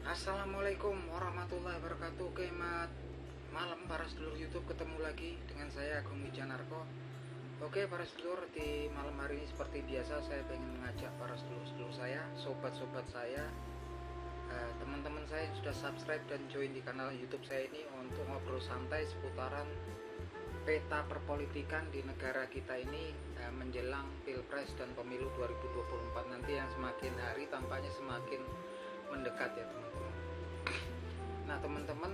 Assalamualaikum warahmatullahi wabarakatuh. Malam para sedulur YouTube, ketemu lagi dengan saya Agung Wijanarko. Oke para sedulur, di malam hari ini seperti biasa saya ingin mengajak para sedulur-sedulur saya, sobat-sobat saya, teman-teman saya yang sudah subscribe dan join di kanal YouTube saya ini untuk ngobrol santai seputaran peta perpolitikan di negara kita ini menjelang Pilpres dan Pemilu 2024 nanti yang semakin hari tampaknya semakin mendekat ya teman-teman. Nah teman-teman,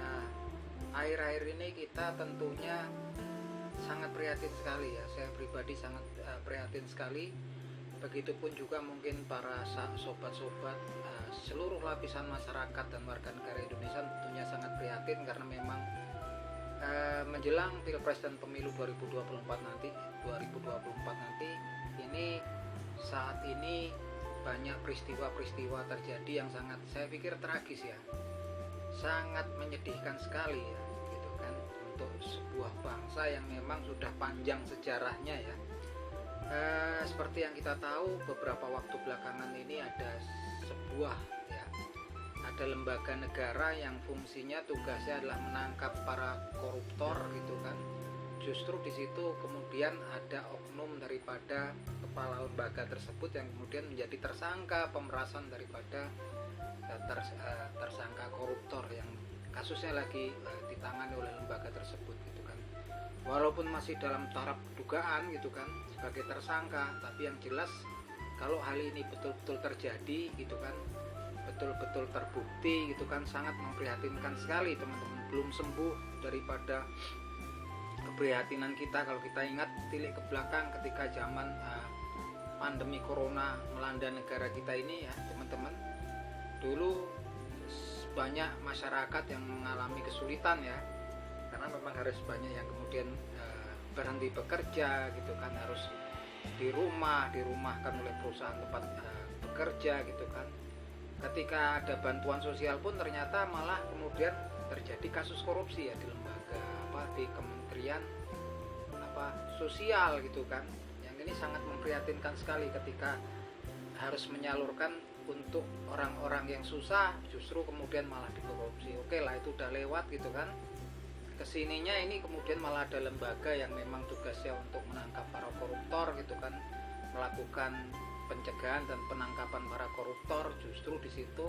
nah, akhir-akhir ini kita tentunya sangat prihatin sekali ya. Saya pribadi sangat prihatin sekali. Begitupun juga mungkin para sobat-sobat seluruh lapisan masyarakat dan warga negara Indonesia tentunya sangat prihatin karena memang menjelang Pilpres dan Pemilu 2024 nanti ini saat ini banyak peristiwa-peristiwa terjadi yang sangat saya pikir tragis ya, sangat menyedihkan sekali ya, gitu kan, untuk sebuah bangsa yang memang sudah panjang sejarahnya ya. Seperti yang kita tahu beberapa waktu belakangan ini ada sebuah ya, ada lembaga negara yang fungsinya tugasnya adalah menangkap para koruptor gitu kan. Justru di situ kemudian ada oknum daripada kepala lembaga tersebut yang kemudian menjadi tersangka pemerasan daripada tersangka koruptor yang kasusnya lagi ditangani oleh lembaga tersebut gitu kan. Walaupun masih dalam taraf dugaan gitu kan sebagai tersangka, tapi yang jelas kalau hal ini betul-betul terjadi gitu kan, betul-betul terbukti gitu kan, sangat memprihatinkan sekali teman-teman. Belum sembuh daripada keprihatinan kita kalau kita ingat tilik ke belakang ketika zaman pandemi corona melanda negara kita ini ya teman-teman. Dulu banyak masyarakat yang mengalami kesulitan ya, karena memang harus banyak yang kemudian berhenti bekerja gitu kan, harus dirumahkan oleh perusahaan tempat bekerja gitu kan. Ketika ada bantuan sosial pun ternyata malah kemudian terjadi kasus korupsi ya di lembaga di kementerian sosial gitu kan. Yang ini sangat memprihatinkan sekali ketika harus menyalurkan untuk orang-orang yang susah justru kemudian malah dikorupsi. Oke lah, itu udah lewat gitu kan. Kesininya ini kemudian malah ada lembaga yang memang tugasnya untuk menangkap para koruptor gitu kan, melakukan pencegahan dan penangkapan para koruptor. Justru di situ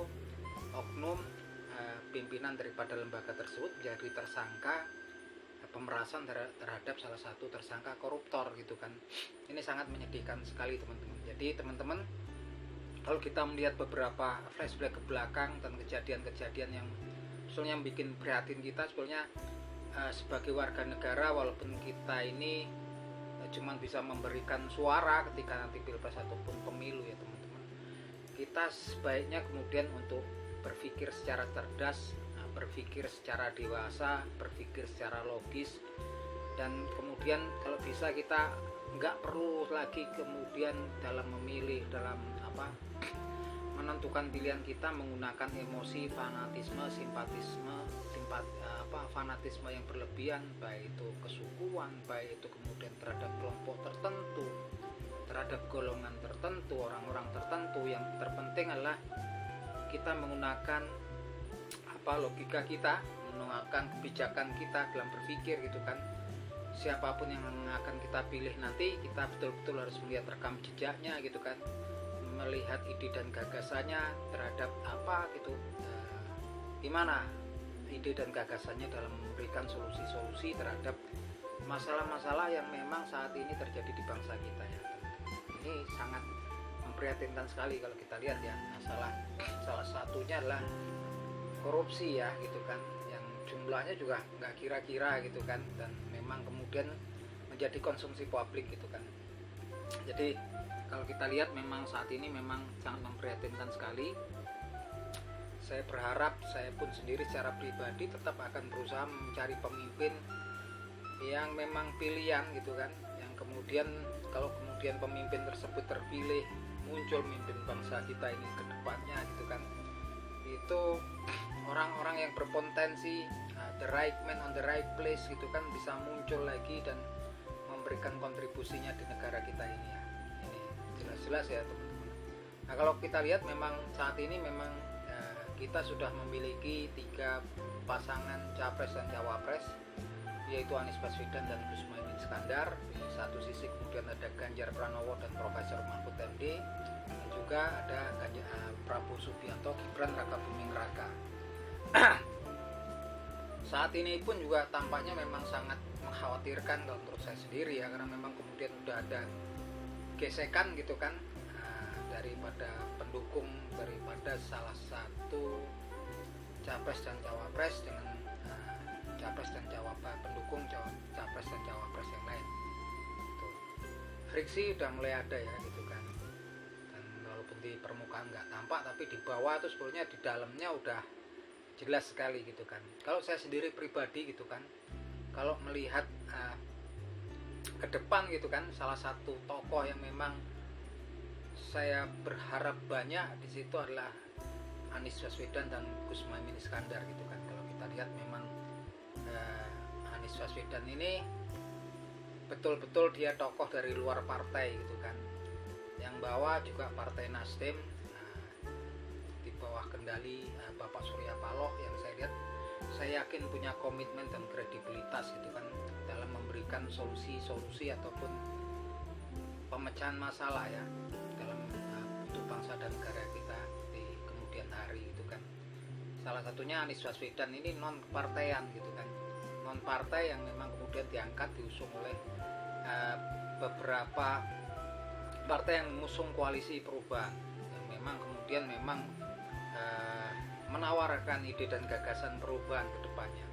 oknum pimpinan daripada lembaga tersebut menjadi tersangka pemerasan terhadap salah satu tersangka koruptor gitu kan. Ini sangat menyedihkan sekali teman-teman. Jadi teman-teman, kalau kita melihat beberapa flashback ke belakang dan kejadian-kejadian yang sebetulnya bikin prihatin kita sebetulnya sebagai warga negara, walaupun kita ini cuma bisa memberikan suara ketika nanti pilpres ataupun pemilu ya teman-teman, kita sebaiknya kemudian untuk berpikir secara cerdas, berpikir secara dewasa, berpikir secara logis, dan kemudian kalau bisa kita nggak perlu lagi kemudian dalam memilih, dalam menentukan pilihan kita menggunakan emosi, fanatisme, fanatisme yang berlebihan, baik itu kesukuan, baik itu kemudian terhadap kelompok tertentu, terhadap golongan tertentu, orang-orang tertentu. Yang terpenting adalah kita menggunakan logika kita, menggunakan kebijakan kita dalam berpikir gitu kan. Siapapun yang akan kita pilih nanti, kita betul-betul harus melihat rekam jejaknya gitu kan, melihat ide dan gagasannya terhadap gimana ide dan gagasannya dalam memberikan solusi-solusi terhadap masalah-masalah yang memang saat ini terjadi di bangsa kita ya. Ini sangat memprihatinkan sekali kalau kita lihat ya. Salah satunya adalah korupsi ya gitu kan, yang jumlahnya juga nggak kira-kira gitu kan, dan memang kemudian menjadi konsumsi publik gitu kan. Jadi kalau kita lihat memang saat ini memang sangat memprihatinkan sekali. Saya berharap saya pun sendiri secara pribadi tetap akan berusaha mencari pemimpin yang memang pilihan gitu kan, yang kemudian kalau kemudian pemimpin tersebut terpilih, muncul memimpin bangsa kita ini ke depannya gitu kan, itu orang-orang yang berpotensi, the right man on the right place gitu kan, bisa muncul lagi dan memberikan kontribusinya di negara kita ini ya. Ini jelas-jelas ya teman-teman. Nah kalau kita lihat memang saat ini memang kita sudah memiliki 3 pasangan capres dan cawapres, yaitu Anies Baswedan dan Gus Muhaimin Iskandar. Di satu sisi kemudian ada Ganjar Pranowo dan Profesor Mahfud MD, dan juga ada Prabowo Subianto, Gibran Rakabuming Raka. Saat ini pun juga tampaknya memang sangat mengkhawatirkan kalau menurut saya sendiri ya, karena memang kemudian udah ada gesekan gitu kan, daripada pendukung daripada salah satu capres dan cawapres dengan capres dan cawapres, pendukung capres dan cawapres yang lain. Tuh. Friksi udah mulai ada ya gitu kan. Dan walaupun di permukaan nggak tampak, tapi di bawah tuh sebetulnya di dalamnya udah jelas sekali gitu kan. Kalau saya sendiri pribadi gitu kan, kalau melihat ke depan gitu kan, salah satu tokoh yang memang saya berharap banyak di situ adalah Anies Baswedan dan Gus Muhaimin Iskandar gitu kan. Kalau kita lihat memang Anies Baswedan ini betul-betul dia tokoh dari luar partai gitu kan, yang bawa juga Partai Nasdem di bawah kendali Bapak Surya Paloh, yang saya lihat, saya yakin punya komitmen dan kredibilitas gitu kan dalam memberikan solusi-solusi ataupun pemecahan masalah ya dalam untuk bangsa dan negara kita di kemudian hari itu kan. Salah satunya Anies Baswedan ini non partaian gitu kan, non partai yang memang kemudian diangkat diusung oleh beberapa partai yang mengusung koalisi perubahan, yang memang kemudian menawarkan ide dan gagasan perubahan ke depannya.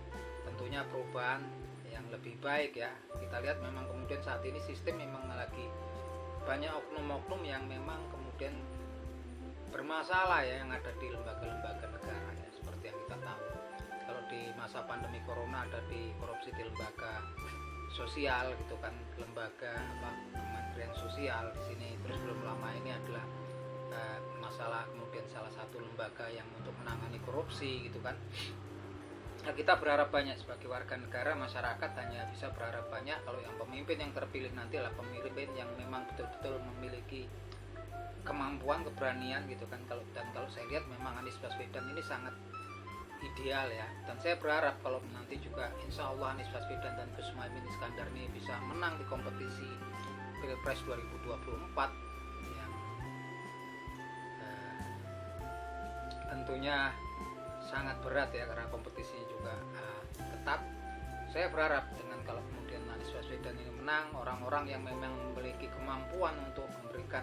Tentunya perubahan yang lebih baik ya. Kita lihat memang kemudian saat ini sistem memang lagi banyak oknum-oknum yang memang kemudian bermasalah ya, yang ada di lembaga-lembaga negara ya, seperti yang kita tahu. Kalau di masa pandemi corona ada di korupsi di lembaga sosial gitu kan, lembaga Kementerian Sosial di sini. Terus belum lama ini adalah masalah kemudian salah satu lembaga yang untuk menangani korupsi gitu kan. Nah, kita berharap banyak sebagai warga negara, masyarakat hanya bisa berharap banyak kalau yang pemimpin yang terpilih nanti adalah pemimpin yang memang betul-betul memiliki kemampuan, keberanian gitu kan. Kalau saya lihat memang Anies Baswedan ini sangat ideal ya, dan saya berharap kalau nanti juga insya Allah Anies Baswedan dan Gus Muhaimin Iskandar ini bisa menang di kompetisi Pilpres 2024 yang tentunya sangat berat ya, karena kompetisinya juga ketat. Saya berharap dengan kalau kemudian Anies Baswedan ini menang, orang-orang yang memang memiliki kemampuan untuk memberikan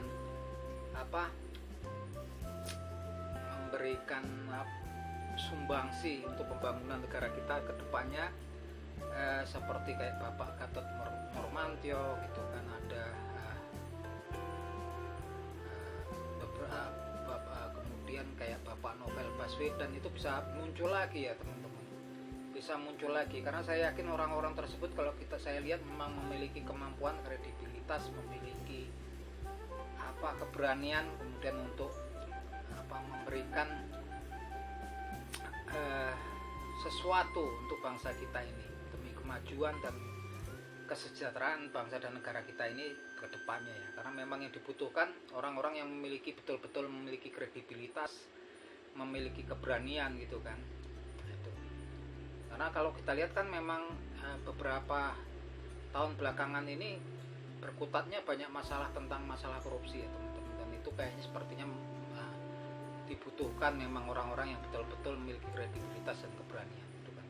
sumbangsi untuk pembangunan negara kita ke depannya, seperti kayak Bapak Gatot Nurmantio gitu kan, ada kemudian kayak Bapak Novel Baswedan, itu bisa muncul lagi ya teman-teman, bisa muncul lagi, karena saya yakin orang-orang tersebut kalau saya lihat memang memiliki kemampuan, kredibilitas, memiliki keberanian kemudian untuk memberikan sesuatu untuk bangsa kita ini demi kemajuan dan kesejahteraan bangsa dan negara kita ini ke depannya ya. Karena memang yang dibutuhkan orang-orang yang betul-betul memiliki kredibilitas, memiliki keberanian gitu kan. Itu. Karena kalau kita lihat kan memang beberapa tahun belakangan ini berkutatnya banyak masalah tentang masalah korupsi ya teman-teman, dan itu kayaknya sepertinya dibutuhkan memang orang-orang yang betul-betul memiliki kredibilitas dan keberanian gitu kan.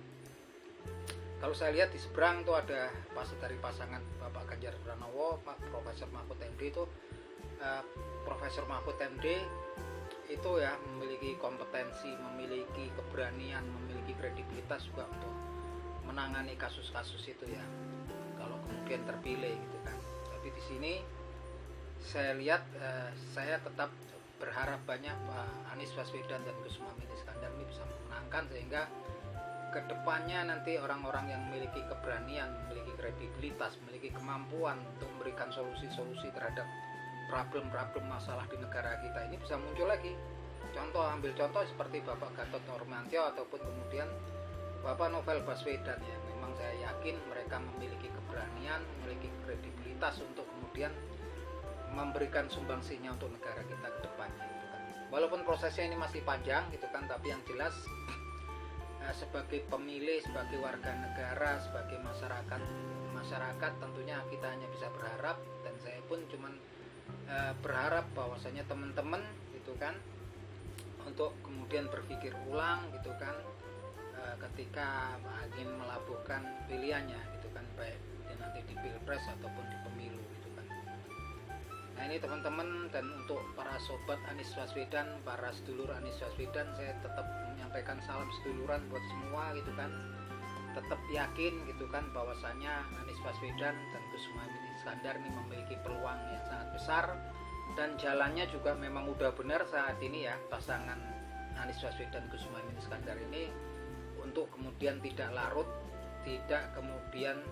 Kalau saya lihat di seberang tuh ada dari pasangan Bapak Ganjar Pranowo, Pak Profesor Mahfud MD itu Profesor Mahfud MD itu ya memiliki kompetensi, memiliki keberanian, memiliki kredibilitas juga untuk menangani kasus-kasus itu ya, kalau kemudian terpilih gitu kan. Tapi di sini saya lihat saya tetap berharap banyak Pak Anies Baswedan dan Gus Muhaimin Iskandar ini bisa memenangkan, sehingga kedepannya nanti orang-orang yang memiliki keberanian, memiliki kredibilitas, memiliki kemampuan untuk memberikan solusi-solusi terhadap problem-problem masalah di negara kita ini bisa muncul lagi. Ambil contoh seperti Bapak Gatot Nurmantio ataupun kemudian Bapak Novel Baswedan ya. Memang saya yakin mereka memiliki keberanian, memiliki kredibilitas untuk kemudian memberikan sumbangsinya untuk negara kita ke depannya gitu kan. walaupun prosesnya ini masih panjang gitu kan, tapi yang jelas sebagai pemilih, sebagai warga negara, sebagai masyarakat tentunya kita hanya bisa berharap, dan saya pun cuman berharap bahwasanya teman-teman gitu kan untuk kemudian berpikir ulang gitu kan ketika ingin melabuhkan pilihannya gitu kan, baik nanti di pilpres ataupun di pemilu gitu kan. Nah ini teman-teman, dan untuk para sobat Anies Baswedan, para sedulur Anies Baswedan, saya tetap menyampaikan salam seduluran buat semua gitu kan. Tetap yakin gitu kan bahwasanya Anies Baswedan dan Gus Muhaimin Iskandar ini memiliki peluang yang sangat besar, dan jalannya juga memang udah benar saat ini ya, pasangan Anies Baswedan Gus Muhaimin Iskandar ini, untuk kemudian tidak larut, tidak kemudian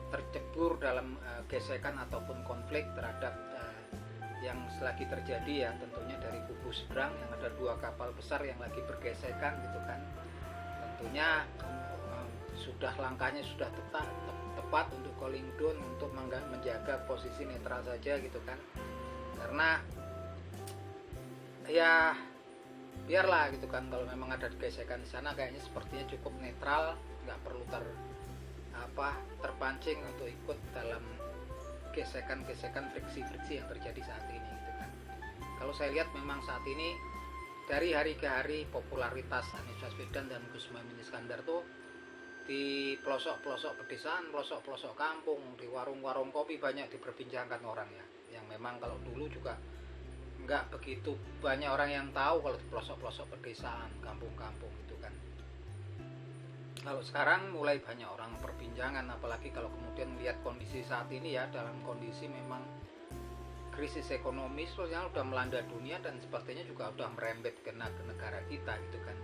tercebur dalam gesekan ataupun konflik terhadap yang selagi terjadi ya, tentunya dari kubu seberang yang ada dua kapal besar yang lagi bergesekan gitu kan. Tentunya sudah langkahnya sudah tepat untuk calling down, untuk menjaga posisi netral saja gitu kan, karena ya biarlah gitu kan, kalau memang ada gesekan di sana kayaknya sepertinya cukup netral, nggak perlu terpancing untuk ikut dalam gesekan-gesekan, friksi-friksi yang terjadi saat ini gitu kan. Kalau saya lihat memang saat ini dari hari ke hari popularitas Anies Baswedan dan Gus Muhaimin Iskandar tuh di pelosok-pelosok pedesaan, pelosok-pelosok kampung, di warung-warung kopi banyak diperbincangkan orang ya. Yang memang kalau dulu juga nggak begitu banyak orang yang tahu kalau di pelosok-pelosok pedesaan, kampung-kampung itu kan. Kalau sekarang mulai banyak orang perbincangan, apalagi kalau kemudian melihat kondisi saat ini ya, dalam kondisi memang krisis ekonomi sosial udah melanda dunia, dan sepertinya juga udah merembet ke negara kita gitu kan.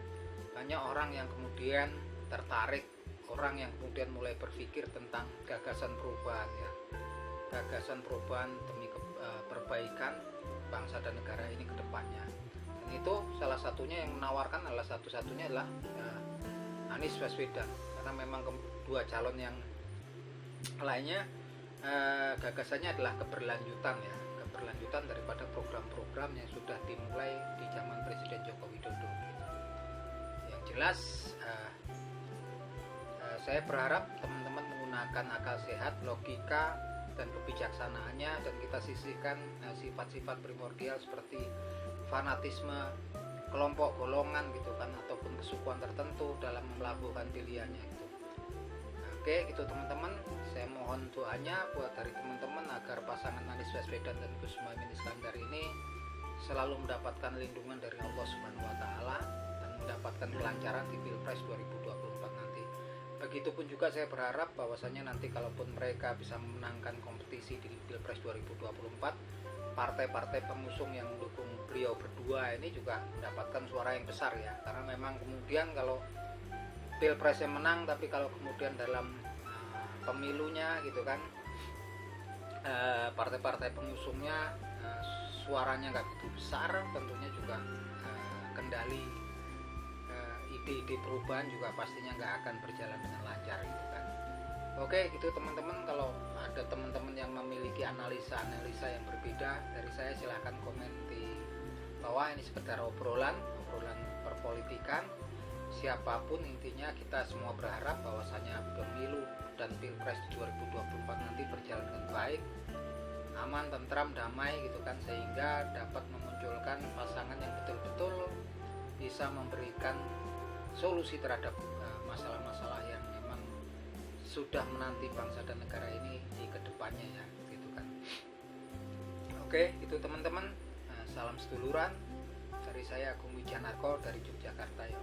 Banyak orang yang kemudian tertarik, orang yang kemudian mulai berpikir tentang gagasan perubahan ya, gagasan perubahan demi perbaikan bangsa dan negara ini ke depannya. Dan itu salah satunya yang menawarkan adalah satu-satunya adalah Anies Baswedan, karena memang dua calon yang lainnya gagasannya adalah keberlanjutan ya, keberlanjutan daripada program-program yang sudah dimulai di zaman Presiden Joko Widodo gitu. Yang jelas saya berharap teman-teman menggunakan akal sehat, logika dan kebijaksanaannya, dan kita sisihkan sifat-sifat primordial seperti fanatisme kelompok golongan gitu kan, ataupun kesukuan tertentu dalam melabuhkan pilihannya gitu. Oke gitu teman-teman, saya mohon doanya buat dari teman-teman agar pasangan Anies Baswedan dan Gus Muhaimin Iskandar ini selalu mendapatkan lindungan dari Allah Subhanahu wa taala dan mendapatkan kelancaran di Pilpres 2024 nanti. Begitupun juga saya berharap bahwasanya nanti kalaupun mereka bisa memenangkan kompetisi di Pilpres 2024, partai-partai pengusung yang mendukung beliau berdua ini juga mendapatkan suara yang besar ya, karena memang kemudian kalau pilpresnya menang tapi kalau kemudian dalam pemilunya gitu kan partai-partai pengusungnya suaranya nggak begitu besar, tentunya juga kendali ide-ide perubahan juga pastinya nggak akan berjalan dengan lancar gitu kan. Oke gitu teman-teman, kalau ada teman-teman yang memiliki analisa-analisa yang berbeda dari saya, silahkan komen di bawah. Ini sekedar obrolan perpolitikan, siapapun intinya kita semua berharap bahwasanya pemilu dan pilpres 2024 nanti berjalan dengan baik, aman, tentram, damai gitu kan, sehingga dapat memunculkan pasangan yang betul-betul bisa memberikan solusi terhadap masalah-masalah yang memang sudah menanti bangsa dan negara ini di kedepannya ya gitu kan. Oke itu teman-teman, salam seduluran dari saya Agung Wijanarko dari Yogyakarta ya.